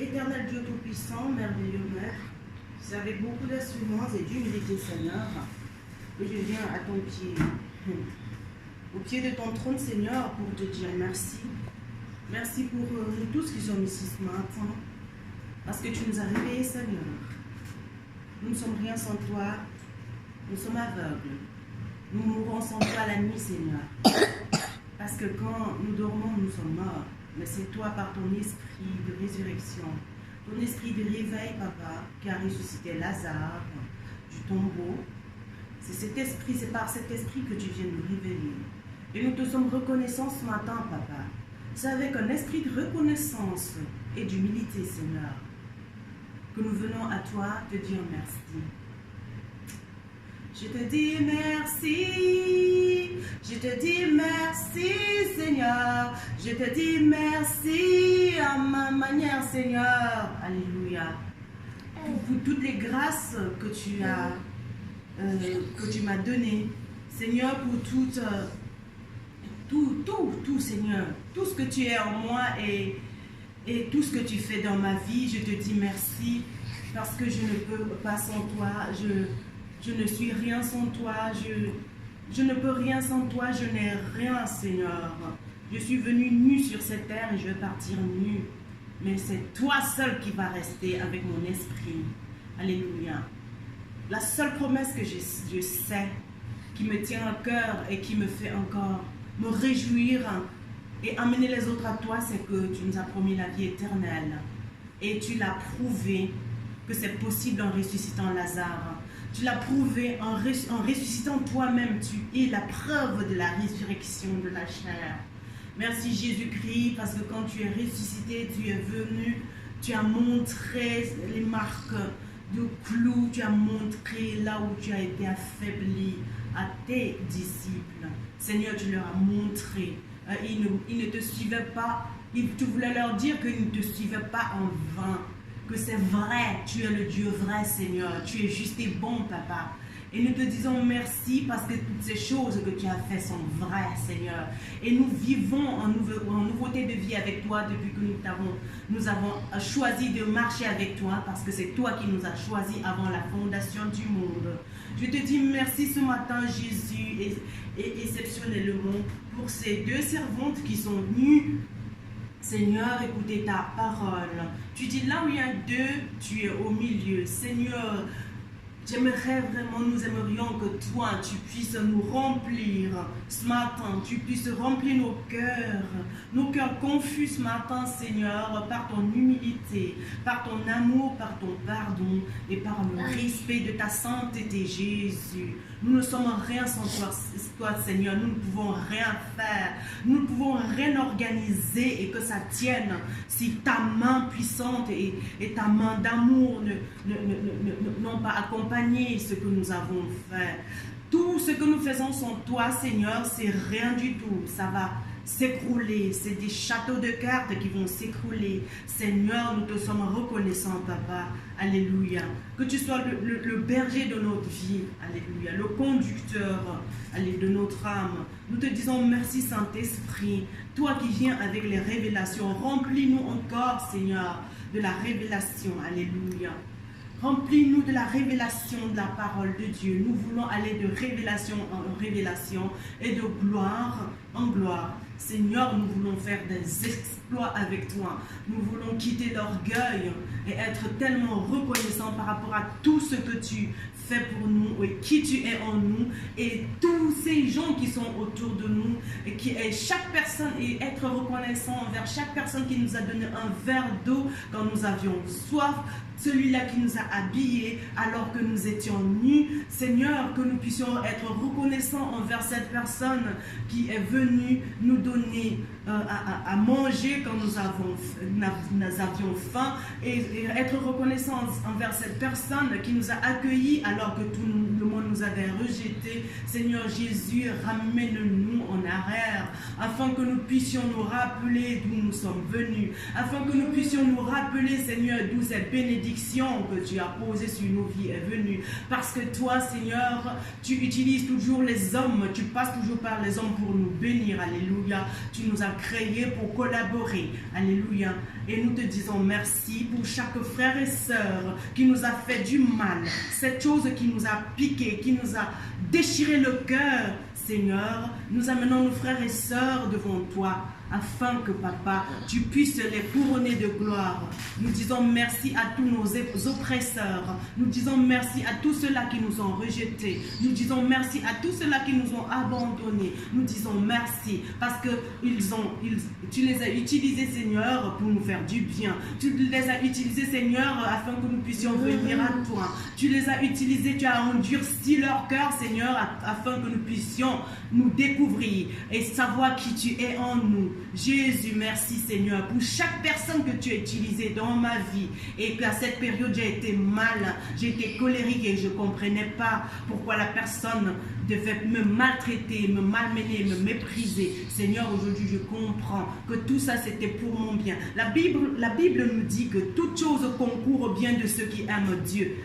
Éternel Dieu Tout-Puissant, merveilleux Maître, c'est avec beaucoup d'assurance et d'humilité, Seigneur, que je viens à ton pied, au pied de ton trône, Seigneur, pour te dire merci. Merci pour nous tous qui sommes ici ce matin, parce que tu nous as réveillés, Seigneur. Nous ne sommes rien sans toi, nous sommes aveugles. Nous mourrons sans toi la nuit, Seigneur. Parce que quand nous dormons, nous sommes morts. Mais c'est toi, par ton esprit de résurrection, ton esprit de réveil, Papa, qui a ressuscité Lazare du tombeau. C'est cet esprit, c'est par cet esprit que tu viens nous révéler. Et nous te sommes reconnaissants ce matin, Papa. C'est avec un esprit de reconnaissance et d'humilité, Seigneur, que nous venons à toi te dire merci. Je te dis merci, je te dis merci, Seigneur. Je te dis merci à ma manière, Seigneur. Alléluia. Pour toutes les grâces que tu m'as données, Seigneur, pour tout, Seigneur, tout ce que tu es en moi et tout ce que tu fais dans ma vie, je te dis merci parce que je ne peux pas sans toi, je ne suis rien sans toi, je ne peux rien sans toi, je n'ai rien, Seigneur. Je suis venu nu sur cette terre et je vais partir nu. Mais c'est toi seul qui va rester avec mon esprit. Alléluia. La seule promesse que je sais, qui me tient à cœur et qui me fait encore me réjouir et amener les autres à toi, c'est que tu nous as promis la vie éternelle. Et tu l'as prouvé que c'est possible en ressuscitant Lazare. Tu l'as prouvé en ressuscitant toi-même. Tu es la preuve de la résurrection de la chair. Merci Jésus-Christ, parce que quand tu es ressuscité, tu es venu, tu as montré les marques de clous, tu as montré là où tu as été affaibli à tes disciples. Seigneur, tu leur as montré. Ils ne te suivaient pas, tu voulais leur dire qu'ils ne te suivaient pas en vain. Que c'est vrai, tu es le Dieu vrai, Seigneur. Tu es juste et bon, Papa. Et nous te disons merci parce que toutes ces choses que tu as faites sont vraies, Seigneur. Et nous vivons en nouveauté de vie avec toi depuis que nous avons choisi de marcher avec toi parce que c'est toi qui nous as choisis avant la fondation du monde. Je te dis merci ce matin, Jésus, et exceptionnellement pour ces deux servantes qui sont venues, Seigneur, écoutez ta parole. Tu dis là où il y a deux, tu es au milieu. Seigneur, j'aimerais vraiment, nous aimerions que toi, tu puisses nous remplir ce matin, tu puisses remplir nos cœurs confus ce matin, Seigneur, par ton humilité, par ton amour, par ton pardon et par le respect de ta sainteté, Jésus. Nous ne sommes rien sans toi, Seigneur, nous ne pouvons rien faire, nous ne pouvons rien organiser et que ça tienne si ta main puissante et ta main d'amour n'ont pas accompagné ce que nous avons fait. Tout ce que nous faisons sans toi, Seigneur, c'est rien du tout. Ça va s'écrouler. C'est des châteaux de cartes qui vont s'écrouler. Seigneur, nous te sommes reconnaissants, Papa. Alléluia. Que tu sois le berger de notre vie. Alléluia. Le conducteur de notre âme. Nous te disons merci, Saint-Esprit. Toi qui viens avec les révélations. Remplis-nous encore, Seigneur, de la révélation. Alléluia. Remplis-nous de la révélation de la parole de Dieu. Nous voulons aller de révélation en révélation et de gloire en gloire. Seigneur, nous voulons faire des exploits avec toi. Nous voulons quitter l'orgueil et être tellement reconnaissants par rapport à tout ce que tu fais pour nous et qui tu es en nous et tous ces gens qui sont autour de nous et chaque personne et être reconnaissant envers chaque personne qui nous a donné un verre d'eau quand nous avions soif, celui-là qui nous a habillés alors que nous étions nus. Seigneur, que nous puissions être reconnaissants envers cette personne qui est venue nous donner à manger quand nous avions faim et être reconnaissants envers cette personne qui nous a accueillis alors que tout le monde nous avait rejetés. Seigneur Jésus, ramène-nous en arrière afin que nous puissions nous rappeler d'où nous sommes venus, afin que nous puissions nous rappeler, Seigneur, d'où cette bénédiction que tu as posée sur nos vies est venue. Parce que toi, Seigneur, tu utilises toujours les hommes, tu passes toujours par les hommes pour nous bénir. Alléluia. Tu nous as as créés pour collaborer. Alléluia. Et nous te disons merci pour chaque frère et sœur qui nous a fait du mal, cette chose qui nous a piqué, qui nous a déchiré le cœur. Seigneur, nous amenons nos frères et sœurs devant toi, afin que, Papa, tu puisses les couronner de gloire. Nous disons merci à tous nos oppresseurs. Nous disons merci à tous ceux-là qui nous ont rejetés. Nous disons merci à tous ceux-là qui nous ont abandonnés. Nous disons merci parce que tu les as utilisés, Seigneur, pour nous faire du bien. Tu les as utilisés, Seigneur, afin que nous puissions venir à toi. Tu les as utilisés, tu as endurci leur cœur, Seigneur, afin que nous puissions nous découvrir et savoir qui tu es en nous. Jésus, merci Seigneur pour chaque personne que tu as utilisée dans ma vie et qu'à cette période j'ai été mal, j'ai été colérique et je ne comprenais pas pourquoi la personne devait me maltraiter, me malmener, me mépriser. Seigneur, aujourd'hui je comprends que tout ça c'était pour mon bien. La Bible nous dit que toute chose concourt au bien de ceux qui aiment Dieu.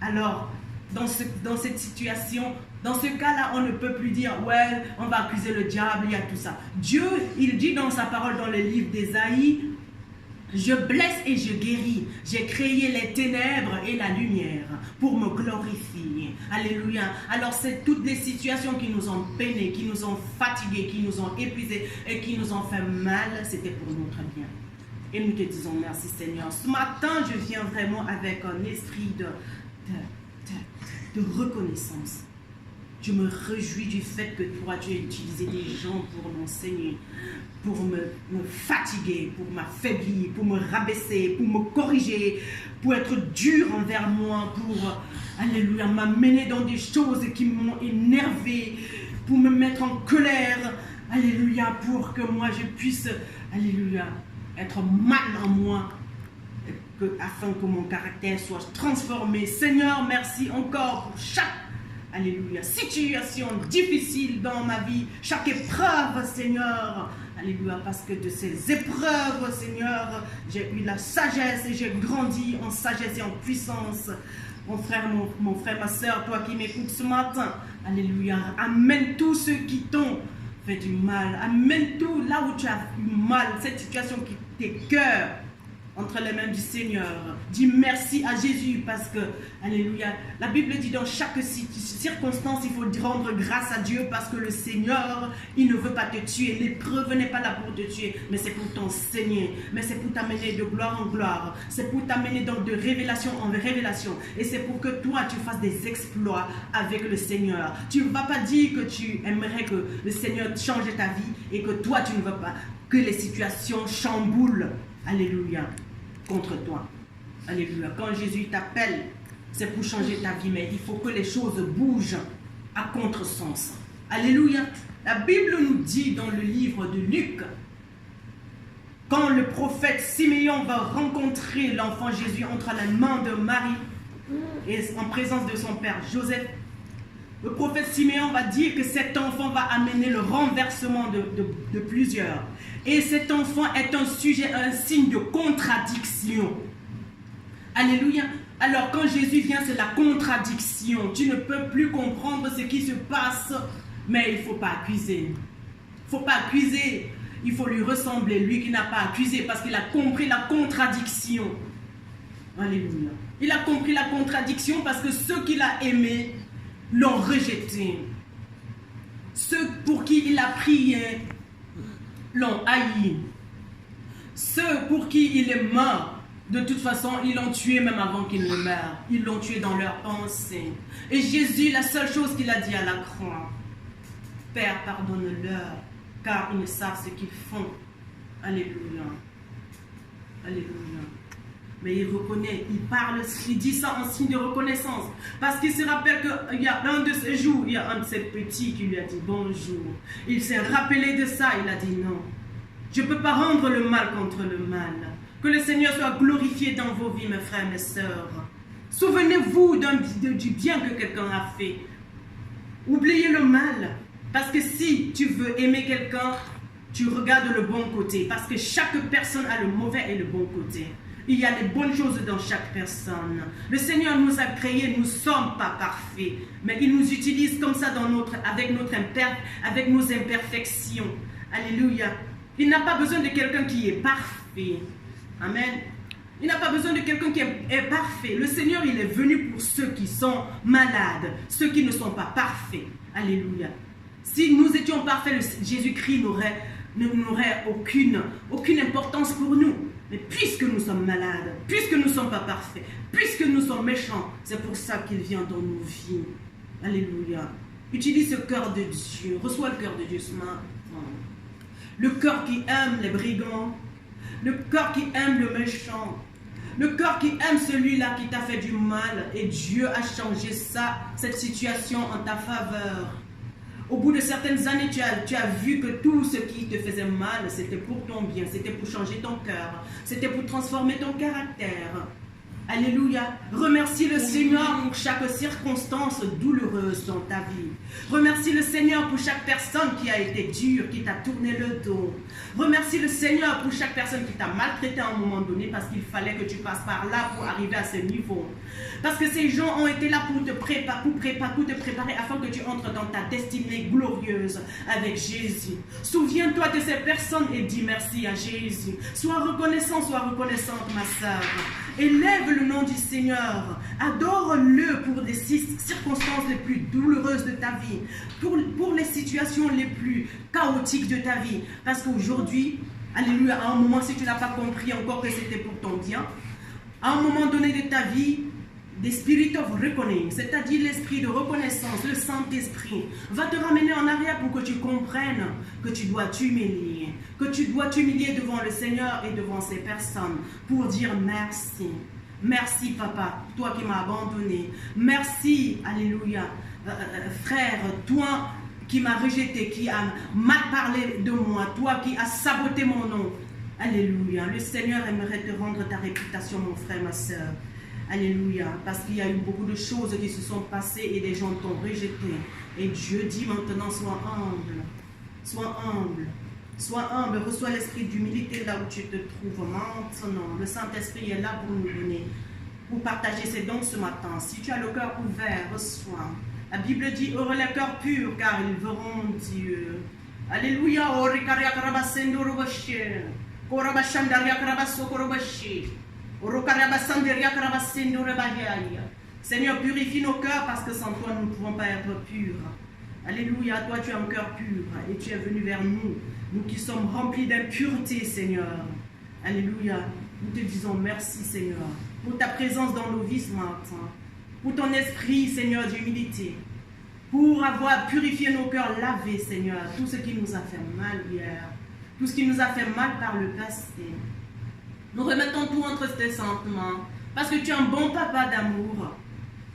Alors, dans cette situation, dans ce cas-là, on ne peut plus dire « ouais, on va accuser le diable, il y a tout ça ». Dieu, il dit dans sa parole dans le livre d'Ésaïe « Je blesse et je guéris, j'ai créé les ténèbres et la lumière pour me glorifier ». Alléluia. Alors c'est toutes les situations qui nous ont peinés, qui nous ont fatigués, qui nous ont épuisés et qui nous ont fait mal, c'était pour notre bien. Et nous te disons merci Seigneur. Ce matin, je viens vraiment avec un esprit de reconnaissance. Je me réjouis du fait que toi, tu as utilisé des gens pour m'enseigner, pour me fatiguer, pour m'affaiblir, pour me rabaisser, pour me corriger, pour être dur envers moi, pour, alléluia, m'amener dans des choses qui m'ont énervé, pour me mettre en colère, alléluia, pour que moi je puisse, alléluia, être mal en moi, afin que mon caractère soit transformé. Seigneur, merci encore pour chaque, alléluia, situation difficile dans ma vie, chaque épreuve, Seigneur. Alléluia, parce que de ces épreuves, Seigneur, j'ai eu la sagesse et j'ai grandi en sagesse et en puissance. Mon frère, ma soeur, toi qui m'écoutes ce matin, alléluia, amène tous ceux qui t'ont fait du mal, amène tout là où tu as eu mal, cette situation qui t'écoeure entre les mains du Seigneur. Dis merci à Jésus parce que, alléluia, la Bible dit dans chaque circonstance, il faut rendre grâce à Dieu parce que le Seigneur, il ne veut pas te tuer. L'épreuve n'est pas là pour te tuer, mais c'est pour t'enseigner, mais c'est pour t'amener de gloire en gloire, c'est pour t'amener de révélation en révélation, et c'est pour que toi, tu fasses des exploits avec le Seigneur. Tu ne vas pas dire que tu aimerais que le Seigneur change ta vie et que toi, tu ne veux pas que les situations chamboulent, alléluia, contre toi. Alléluia. Quand Jésus t'appelle, c'est pour changer ta vie, mais il faut que les choses bougent à contresens. Alléluia. La Bible nous dit dans le livre de Luc, quand le prophète Siméon va rencontrer l'enfant Jésus entre les mains de Marie et en présence de son père Joseph, le prophète Siméon va dire que cet enfant va amener le renversement de plusieurs. Et cet enfant est un sujet, un signe de contradiction. Alléluia. Alors quand Jésus vient, c'est la contradiction. Tu ne peux plus comprendre ce qui se passe, mais il ne faut pas accuser. Il ne faut pas accuser. Il faut lui ressembler, lui qui n'a pas accusé, parce qu'il a compris la contradiction. Alléluia. Il a compris la contradiction parce que ceux qu'il a aimés l'ont rejeté. Ceux pour qui il a prié l'ont haï. Ceux pour qui il est mort, de toute façon, ils l'ont tué même avant qu'il ne meure. Ils l'ont tué dans leur pensée. Et Jésus, la seule chose qu'il a dit à la croix, Père, pardonne-leur, car ils ne savent ce qu'ils font. Alléluia. Alléluia. Mais il reconnaît, il parle, il dit ça en signe de reconnaissance. Parce qu'il se rappelle qu'il y a un de ces jours, il y a un de ces petits qui lui a dit bonjour. Il s'est rappelé de ça, il a dit non. Je ne peux pas rendre le mal contre le mal. Que le Seigneur soit glorifié dans vos vies, mes frères, mes sœurs. Souvenez-vous du bien que quelqu'un a fait. Oubliez le mal. Parce que si tu veux aimer quelqu'un, tu regardes le bon côté. Parce que chaque personne a le mauvais et le bon côté. Il y a des bonnes choses dans chaque personne. Le Seigneur nous a créés, nous ne sommes pas parfaits. Mais il nous utilise comme ça avec nos imperfections. Alléluia. Il n'a pas besoin de quelqu'un qui est parfait. Amen. Il n'a pas besoin de quelqu'un qui est parfait. Le Seigneur, il est venu pour ceux qui sont malades, ceux qui ne sont pas parfaits. Alléluia. Si nous étions parfaits, Jésus-Christ n'aurait aucune importance pour nous. Mais puisque nous sommes malades, puisque nous ne sommes pas parfaits, puisque nous sommes méchants, c'est pour ça qu'il vient dans nos vies. Alléluia. Utilise ce cœur de Dieu. Reçois le cœur de Dieu ce matin. Le cœur qui aime les brigands. Le cœur qui aime le méchant. Le cœur qui aime celui-là qui t'a fait du mal. Et Dieu a changé cette situation en ta faveur. Au bout de certaines années, tu as vu que tout ce qui te faisait mal, c'était pour ton bien, c'était pour changer ton cœur, c'était pour transformer ton caractère. Alléluia. Remercie le Seigneur pour chaque circonstance douloureuse dans ta vie. Remercie le Seigneur pour chaque personne qui a été dure, qui t'a tourné le dos. Remercie le Seigneur pour chaque personne qui t'a maltraité à un moment donné parce qu'il fallait que tu passes par là pour arriver à ce niveau. Parce que ces gens ont été là pour te préparer afin que tu entres dans ta destinée glorieuse avec Jésus. Souviens-toi de ces personnes et dis merci à Jésus. Sois reconnaissante, ma sœur. Élève le nom du Seigneur. Adore-le pour les circonstances les plus douloureuses de ta vie. Pour les situations les plus chaotiques de ta vie. Parce qu'aujourd'hui, alléluia, à un moment, si tu n'as pas compris encore que c'était pour ton bien, à un moment donné de ta vie, the spirit of reckoning, c'est-à-dire l'esprit de reconnaissance, le Saint-Esprit, va te ramener en arrière pour que tu comprennes que tu dois t'humilier, devant le Seigneur et devant ces personnes pour dire merci. Merci papa, toi qui m'as abandonné. Merci, alléluia, frère, toi qui m'as rejeté, qui a mal parlé de moi, toi qui as saboté mon nom. Alléluia, le Seigneur aimerait te rendre ta réputation, mon frère, ma soeur. Alléluia, parce qu'il y a eu beaucoup de choses qui se sont passées et des gens t'ont rejeté. Et Dieu dit maintenant, sois humble, sois humble, sois humble, reçois l'esprit d'humilité là où tu te trouves maintenant. Le Saint-Esprit est là pour nous donner, pour partager ses dons ce matin. Si tu as le cœur ouvert, reçois. La Bible dit, heureux les cœurs purs, car ils verront Dieu. Alléluia, Seigneur, purifie nos cœurs parce que sans toi, nous ne pouvons pas être purs. Alléluia, toi tu as un cœur pur et tu es venu vers nous, nous qui sommes remplis d'impureté, Seigneur. Alléluia, nous te disons merci, Seigneur, pour ta présence dans nos vies ce matin, pour ton esprit, Seigneur, d'humilité, pour avoir purifié nos cœurs, lavé, Seigneur, tout ce qui nous a fait mal hier, tout ce qui nous a fait mal par le passé. Nous remettons tout entre tes sentiments, parce que tu es un bon papa d'amour.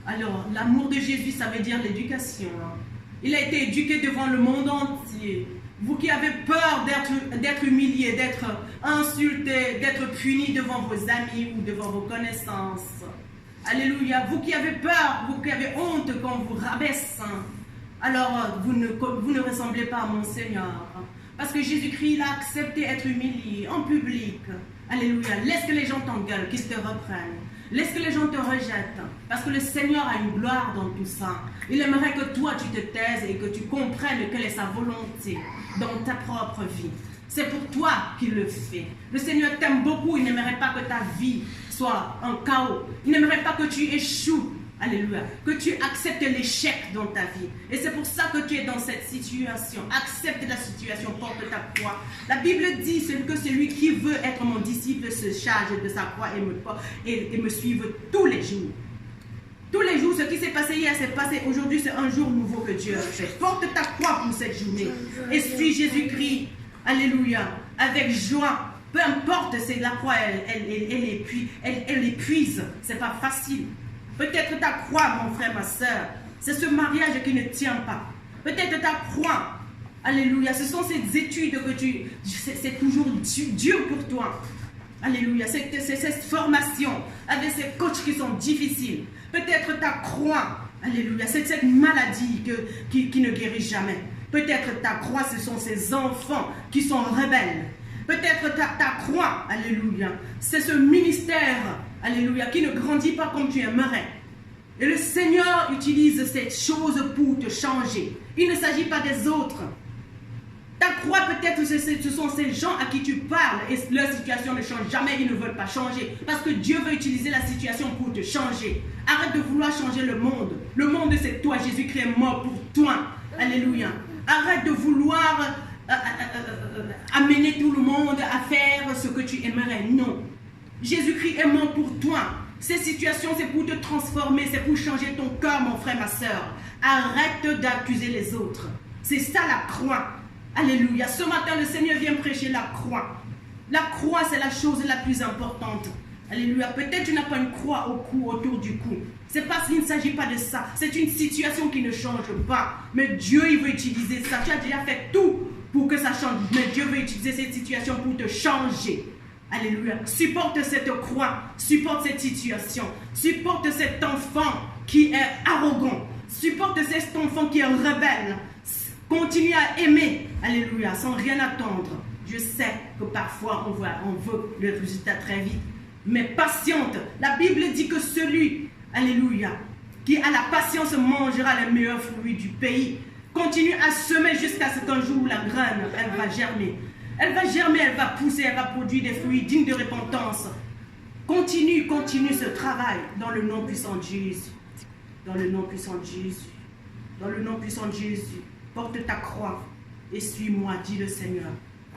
Alors, l'amour de Jésus, ça veut dire l'éducation. Il a été éduqué devant le monde entier. Vous qui avez peur d'être humilié, d'être insulté, d'être puni devant vos amis ou devant vos connaissances. Alléluia. Vous qui avez peur, vous qui avez honte qu'on vous rabaisse. Alors, vous ne ressemblez pas à mon Seigneur. Parce que Jésus-Christ, il a accepté d'être humilié en public. Alléluia. Laisse que les gens t'engueulent, qu'ils te reprennent. Laisse que les gens te rejettent. Parce que le Seigneur a une gloire dans tout ça. Il aimerait que toi, tu te taises et que tu comprennes quelle est sa volonté dans ta propre vie. C'est pour toi qu'il le fait. Le Seigneur t'aime beaucoup. Il n'aimerait pas que ta vie soit un chaos. Il n'aimerait pas que tu échoues. Alléluia. Que tu acceptes l'échec dans ta vie. Et c'est pour ça que tu es dans cette situation. Accepte la situation, porte ta croix. La Bible dit que celui qui veut être mon disciple se charge de sa croix et me suive tous les jours. Tous les jours, ce qui s'est passé hier s'est passé aujourd'hui, c'est un jour nouveau que Dieu a fait. Porte ta croix pour cette journée. Et suis Jésus-Christ. Alléluia. Avec joie. Peu importe, c'est la croix, elle épuise. C'est pas facile. Peut-être ta croix, mon frère, ma soeur, c'est ce mariage qui ne tient pas. Peut-être ta croix, alléluia, ce sont ces études que c'est toujours dur pour toi. Alléluia, c'est cette formation avec ces coachs qui sont difficiles. Peut-être ta croix, alléluia, c'est cette maladie qui ne guérit jamais. Peut-être ta croix, ce sont ces enfants qui sont rebelles. Peut-être ta croix, alléluia, c'est ce ministère, alléluia, qui ne grandit pas comme tu aimerais. Et le Seigneur utilise cette chose pour te changer. Il ne s'agit pas des autres. Ta croix, peut-être, ce sont ces gens à qui tu parles et leur situation ne change jamais, ils ne veulent pas changer. Parce que Dieu veut utiliser la situation pour te changer. Arrête de vouloir changer le monde. Le monde, c'est toi. Jésus-Christ est mort pour toi. Alléluia. Arrête de vouloir amener tout le monde à faire ce que tu aimerais. Non. Jésus-Christ est mort pour toi. Ces situations, c'est pour te transformer, c'est pour changer ton cœur, mon frère, ma soeur. Arrête d'accuser les autres. C'est ça la croix. Alléluia. Ce matin, le Seigneur vient prêcher la croix. La croix, c'est la chose la plus importante. Alléluia. Peut-être tu n'as pas une croix au cou, autour du cou. C'est parce qu'il ne s'agit pas de ça. C'est une situation qui ne change pas. Mais Dieu, il veut utiliser ça. Tu as déjà fait tout pour que ça change. Mais Dieu veut utiliser cette situation pour te changer. Alléluia. Supporte cette croix. Supporte cette situation. Supporte cet enfant qui est arrogant. Supporte cet enfant qui est rebelle. Continue à aimer. Alléluia. Sans rien attendre. Je sais que parfois on veut le résultat très vite. Mais patiente. La Bible dit que celui, alléluia, qui a la patience mangera les meilleurs fruits du pays. Continue à semer jusqu'à ce qu'un jour la graine, elle va germer. Elle va germer, elle va pousser, elle va produire des fruits dignes de repentance. Continue ce travail dans le nom puissant de Jésus. Dans le nom puissant de Jésus. Dans le nom puissant de Jésus. Porte ta croix et suis-moi, dit le Seigneur.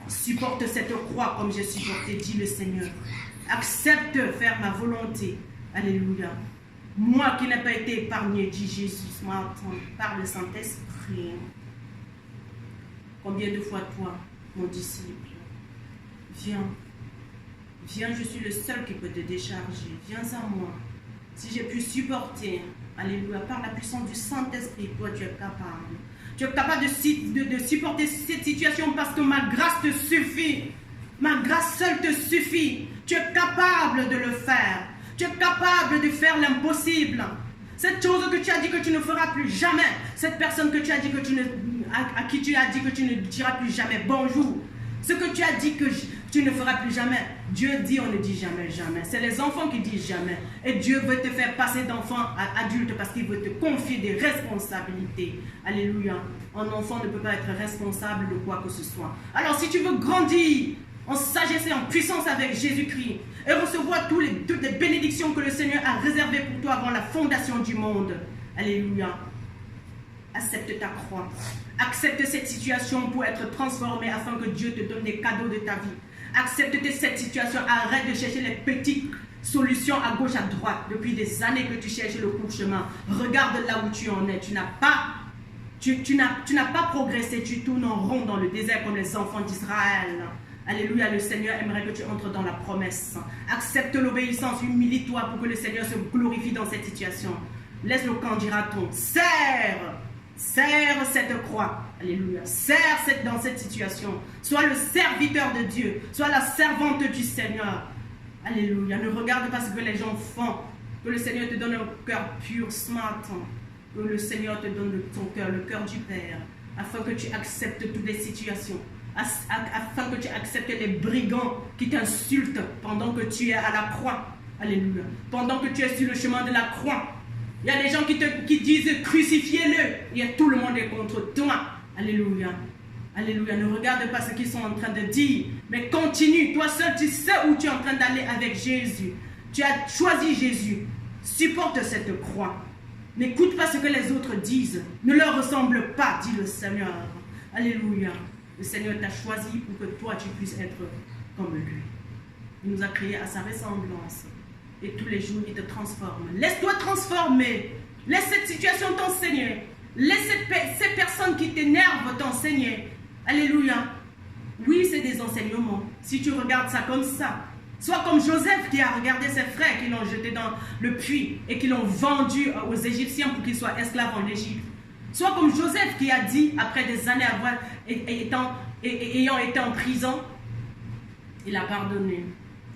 Supporte cette croix comme j'ai supporté, dit le Seigneur. Accepte de faire ma volonté. Alléluia. Moi qui n'ai pas été épargné, dit Jésus ce matin, par le Saint-Esprit. Combien de fois toi, mon disciple, viens. Viens, je suis le seul qui peut te décharger. Viens à moi. Si j'ai pu supporter, alléluia, par la puissance du Saint-Esprit, toi tu es capable. Tu es capable de supporter cette situation parce que ma grâce te suffit. Ma grâce seule te suffit. Tu es capable de le faire. Tu es capable de faire l'impossible. Cette chose que tu as dit que tu ne feras plus jamais. Cette personne que tu as dit que à qui tu as dit que tu ne diras plus jamais bonjour. Ce que tu as dit que tu ne feras plus jamais. Dieu dit, on ne dit jamais, jamais. C'est les enfants qui disent jamais. Et Dieu veut te faire passer d'enfant à adulte parce qu'il veut te confier des responsabilités. Alléluia. Un enfant ne peut pas être responsable de quoi que ce soit. Alors si tu veux grandir en sagesse et en puissance avec Jésus-Christ et recevoir toutes les bénédictions que le Seigneur a réservées pour toi avant la fondation du monde. Alléluia. Accepte ta croix. Accepte cette situation pour être transformé afin que Dieu te donne des cadeaux de ta vie. Accepte cette situation. Arrête de chercher les petites solutions à gauche, à droite. Depuis des années que tu cherches le court chemin. Regarde là où tu en es. Tu n'as pas progressé. Tu tournes en rond dans le désert comme les enfants d'Israël. Alléluia, le Seigneur aimerait que tu entres dans la promesse. Accepte l'obéissance, humilie-toi pour que le Seigneur se glorifie dans cette situation. Laisse le camp, dira-t-on. Serre cette croix. Alléluia. Serre dans cette situation. Sois le serviteur de Dieu. Sois la servante du Seigneur. Alléluia. Ne regarde pas ce que les gens font. Que le Seigneur te donne un cœur pur ce matin. Que le Seigneur te donne ton cœur, le cœur du Père. Afin que tu acceptes toutes les situations. Afin que tu acceptes les brigands qui t'insultent pendant que tu es à la croix. Alléluia. Pendant que tu es sur le chemin de la croix. Il y a des gens qui disent crucifiez-le. Il y a tout le monde est contre toi. Alléluia. Alléluia. Ne regarde pas ce qu'ils sont en train de dire. Mais continue. Toi seul, tu sais où tu es en train d'aller avec Jésus. Tu as choisi Jésus. Supporte cette croix. N'écoute pas ce que les autres disent. Ne leur ressemble pas, dit le Seigneur. Alléluia. Le Seigneur t'a choisi pour que toi, tu puisses être comme lui. Il nous a créés à sa ressemblance. Et tous les jours, il te transforme. Laisse-toi transformer. Laisse cette situation t'enseigner. Laisse ces personnes qui t'énervent t'enseigner. Alléluia. Oui, c'est des enseignements. Si tu regardes ça comme ça. Sois comme Joseph qui a regardé ses frères qui l'ont jeté dans le puits et qui l'ont vendu aux Égyptiens pour qu'ils soient esclaves en Égypte. Sois comme Joseph qui a dit, après des années ayant été en prison, il a pardonné.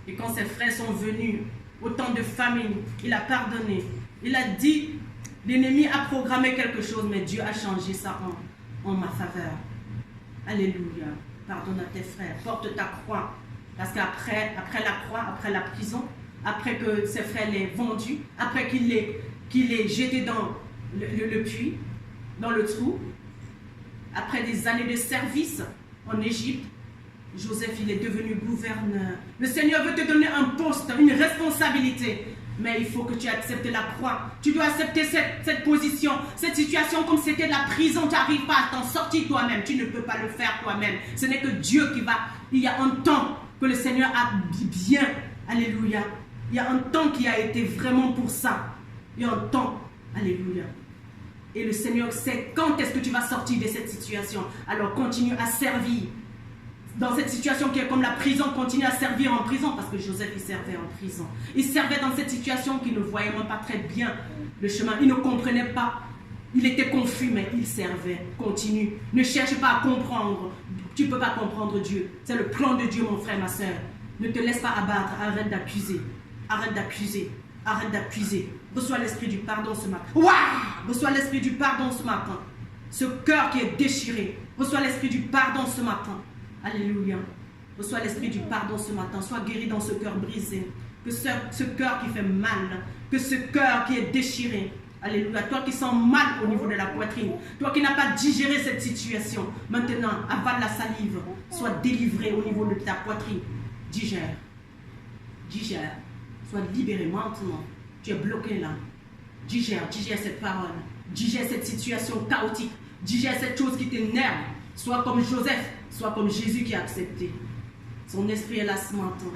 Et quand ses frères sont venus, au temps de famine, il a pardonné. Il a dit, l'ennemi a programmé quelque chose, mais Dieu a changé ça en ma faveur. Alléluia. Pardonne à tes frères. Porte ta croix. Parce qu'après la croix, après la prison, après que ses frères l'aient vendu, après qu'il l'ait jeté dans le puits, dans le trou, après des années de service en Égypte. Joseph, il est devenu gouverneur. Le Seigneur veut te donner un poste, une responsabilité. Mais il faut que tu acceptes la croix. Tu dois accepter cette position, cette situation comme c'était la prison. Tu n'arrives pas à t'en sortir toi-même. Tu ne peux pas le faire toi-même. Ce n'est que Dieu qui va. Il y a un temps que le Seigneur a bien. Alléluia. Il y a un temps qui a été vraiment pour ça. Il y a un temps. Alléluia. Et le Seigneur sait quand est-ce que tu vas sortir de cette situation. Alors continue à servir. Dans cette situation qui est comme la prison, continue à servir en prison. Parce que Joseph, il servait en prison. Il servait dans cette situation qu'il ne voyait même pas très bien le chemin. Il ne comprenait pas. Il était confus, mais il servait. Continue. Ne cherche pas à comprendre. Tu ne peux pas comprendre Dieu. C'est le plan de Dieu, mon frère, ma soeur. Ne te laisse pas abattre. Arrête d'accuser. Arrête d'accuser. Arrête d'accuser. Reçois l'esprit du pardon ce matin. Waouh! Reçois l'esprit du pardon ce matin. Ce cœur qui est déchiré. Reçois l'esprit du pardon ce matin. Alléluia. Reçois l'esprit du pardon ce matin. Sois guéri dans ce cœur brisé. Que ce cœur qui fait mal. Que ce cœur qui est déchiré. Alléluia. Toi qui sens mal au niveau de la poitrine. Toi qui n'as pas digéré cette situation. Maintenant, avale la salive. Sois délivré au niveau de ta poitrine. Digère. Digère. Sois libéré maintenant. Tu es bloqué là. Digère cette parole. Digère cette situation chaotique. Digère cette chose qui t'énerve. Sois comme Joseph. Sois comme Jésus qui a accepté. Son esprit est là ce matin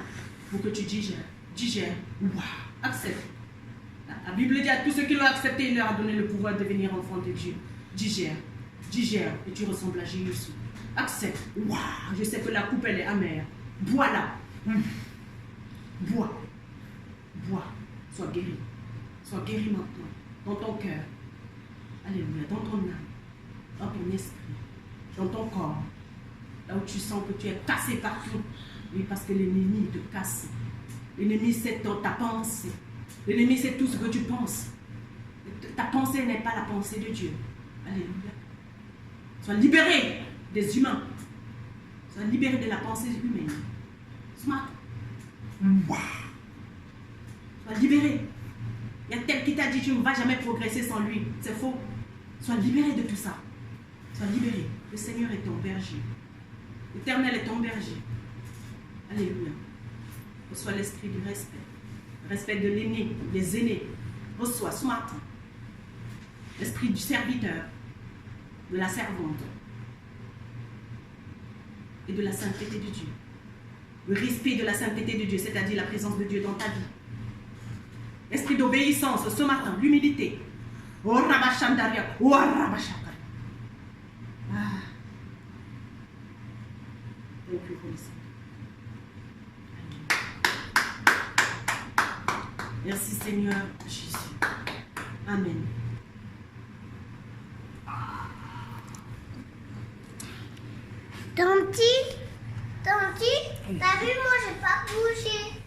pour que tu digères. Digère. Wow. Accepte. La Bible dit à tous ceux qui l'ont accepté, il leur a donné le pouvoir de devenir enfants de Dieu. Digère. Digère et tu ressembles à Jésus. Accepte. Wow. Je sais que la coupe elle est amère. Bois-la. Bois. Bois. Sois guéri. Sois guéri maintenant. Dans ton cœur. Alléluia. Dans ton âme. Dans ton esprit. Dans ton corps. Là où tu sens que tu es cassé partout. Oui, parce que l'ennemi te casse. L'ennemi, c'est ta pensée. L'ennemi, c'est tout ce que tu penses. Ta pensée n'est pas la pensée de Dieu. Alléluia. Sois libéré des humains. Sois libéré de la pensée humaine. Smart. Wow. Sois libéré. Il y a tel qui t'a dit tu ne vas jamais progresser sans lui. C'est faux. Sois libéré de tout ça. Sois libéré. Le Seigneur est ton berger. L'Éternel est ton berger. Alléluia. Reçois l'esprit du respect. Respect de l'aîné, des aînés. Reçois ce matin l'esprit du serviteur, de la servante et de la sainteté de Dieu. Le respect de la sainteté de Dieu, c'est-à-dire la présence de Dieu dans ta vie. Esprit d'obéissance ce matin, l'humilité. Oh Rabachandaria, oh Rabachandaria. Ah. Thank you, Holy Spirit. Merci Seigneur Jésus. Amen. Ton petit, t'as vu, moi j'ai pas bougé.